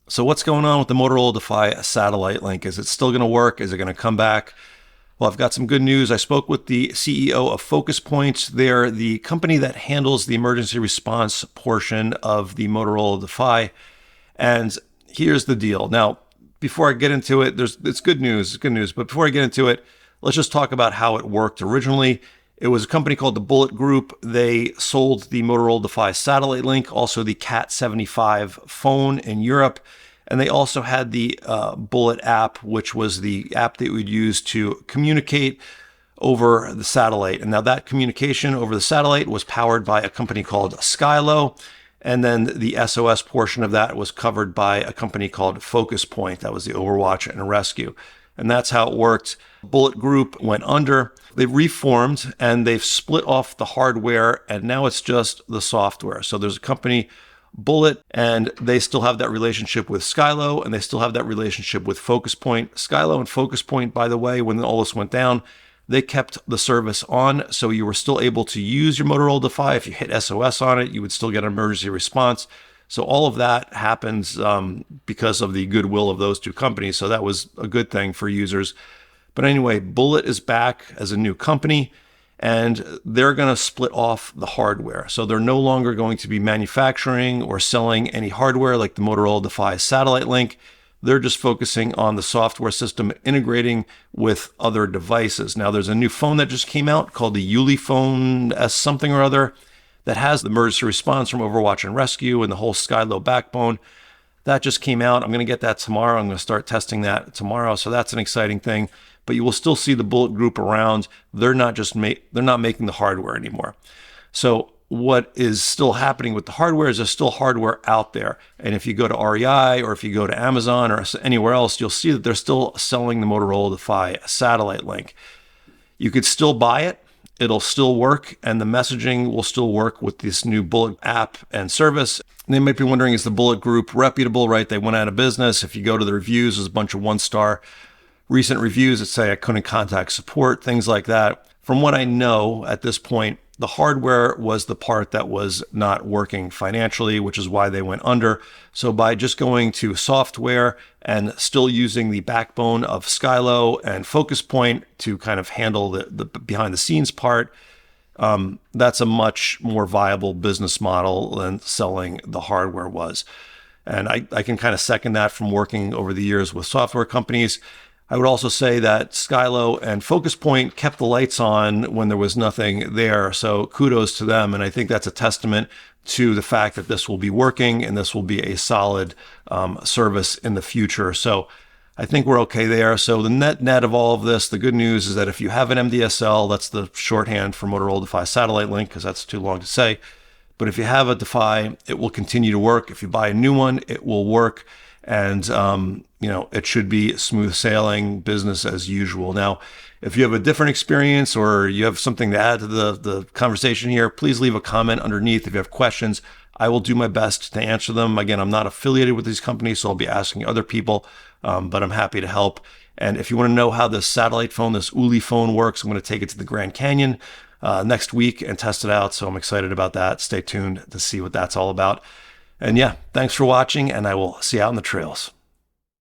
So what's going on with the Motorola Defy Satellite Link? Is it still going to work? Is it going to come back? Well, I've got some good news. I spoke with the CEO of Focus Point. They're the company that handles the emergency response portion of the Motorola Defy. And here's the deal. Now, before I get into it, it's good news. It's good news. But before I get into it, let's just talk about how it worked originally. It was a company called the Bullitt Group. They sold the Motorola Defy Satellite Link, also the Cat 75 phone in Europe. And they also had the Bullitt app, which was the app that you would use to communicate over the satellite. And now that communication over the satellite was powered by a company called Skylo. And then the SOS portion of that was covered by a company called Focus Point. That was the Overwatch and Rescue. And that's how it worked. Bullitt Group went under. They reformed and they've split off the hardware, and now it's just the software. So there's a company, Bullitt, and they still have that relationship with Skylo, and they still have that relationship with Focus Point. Skylo and Focus Point, by the way, when all this went down, they kept the service on, so you were still able to use your Motorola Defy. If you hit SOS on it, you would still get an emergency response. So all of that happens because of the goodwill of those two companies. So that was a good thing for users. But anyway, Bullitt is back as a new company, and they're going to split off the hardware. So they're no longer going to be manufacturing or selling any hardware like the Motorola Defy Satellite Link. They're just focusing on the software system, integrating with other devices. Now, there's a new phone that just came out called the Yuli Phone S something or other that has the emergency response from Overwatch and Rescue and the whole Skylo backbone. That just came out. I'm going to get that tomorrow. I'm going to start testing that tomorrow. So that's an exciting thing. But you will still see the Bullitt Group around. They're not making the hardware anymore. So what is still happening with the hardware is there's still hardware out there. And if you go to REI or if you go to Amazon or anywhere else, you'll see that they're still selling the Motorola Defy Satellite Link. You could still buy it. It'll still work, and the messaging will still work with this new Bullitt app and service. And they might be wondering, is the Bullitt Group reputable, right? They went out of business. If you go to the reviews, there's a bunch of one-star recent reviews that say I couldn't contact support, things like that. From what I know at this point, the hardware was the part that was not working financially, which is why they went under. So by just going to software and still using the backbone of Skylo and Focus Point to kind of handle the behind the scenes part, that's a much more viable business model than selling the hardware was. And I can kind of second that from working over the years with software companies. I would also say that Skylo and Focus Point kept the lights on when there was nothing there. So kudos to them. And I think that's a testament to the fact that this will be working and this will be a solid service in the future. So I think we're okay there. So the net of all of this, the good news is that if you have an MDSL, that's the shorthand for Motorola Defy Satellite Link, because that's too long to say. But if you have a Defy, it will continue to work. If you buy a new one, it will work. And, it should be smooth sailing, business as usual. Now, if you have a different experience or you have something to add to the conversation here, please leave a comment underneath. If you have questions, I will do my best to answer them. Again, I'm not affiliated with these companies, so I'll be asking other people, but I'm happy to help. And if you want to know how this satellite phone, this Uli phone works, I'm going to take it to the Grand Canyon next week and test it out. So I'm excited about that. Stay tuned to see what that's all about. And yeah, thanks for watching, and I will see you out on the trails.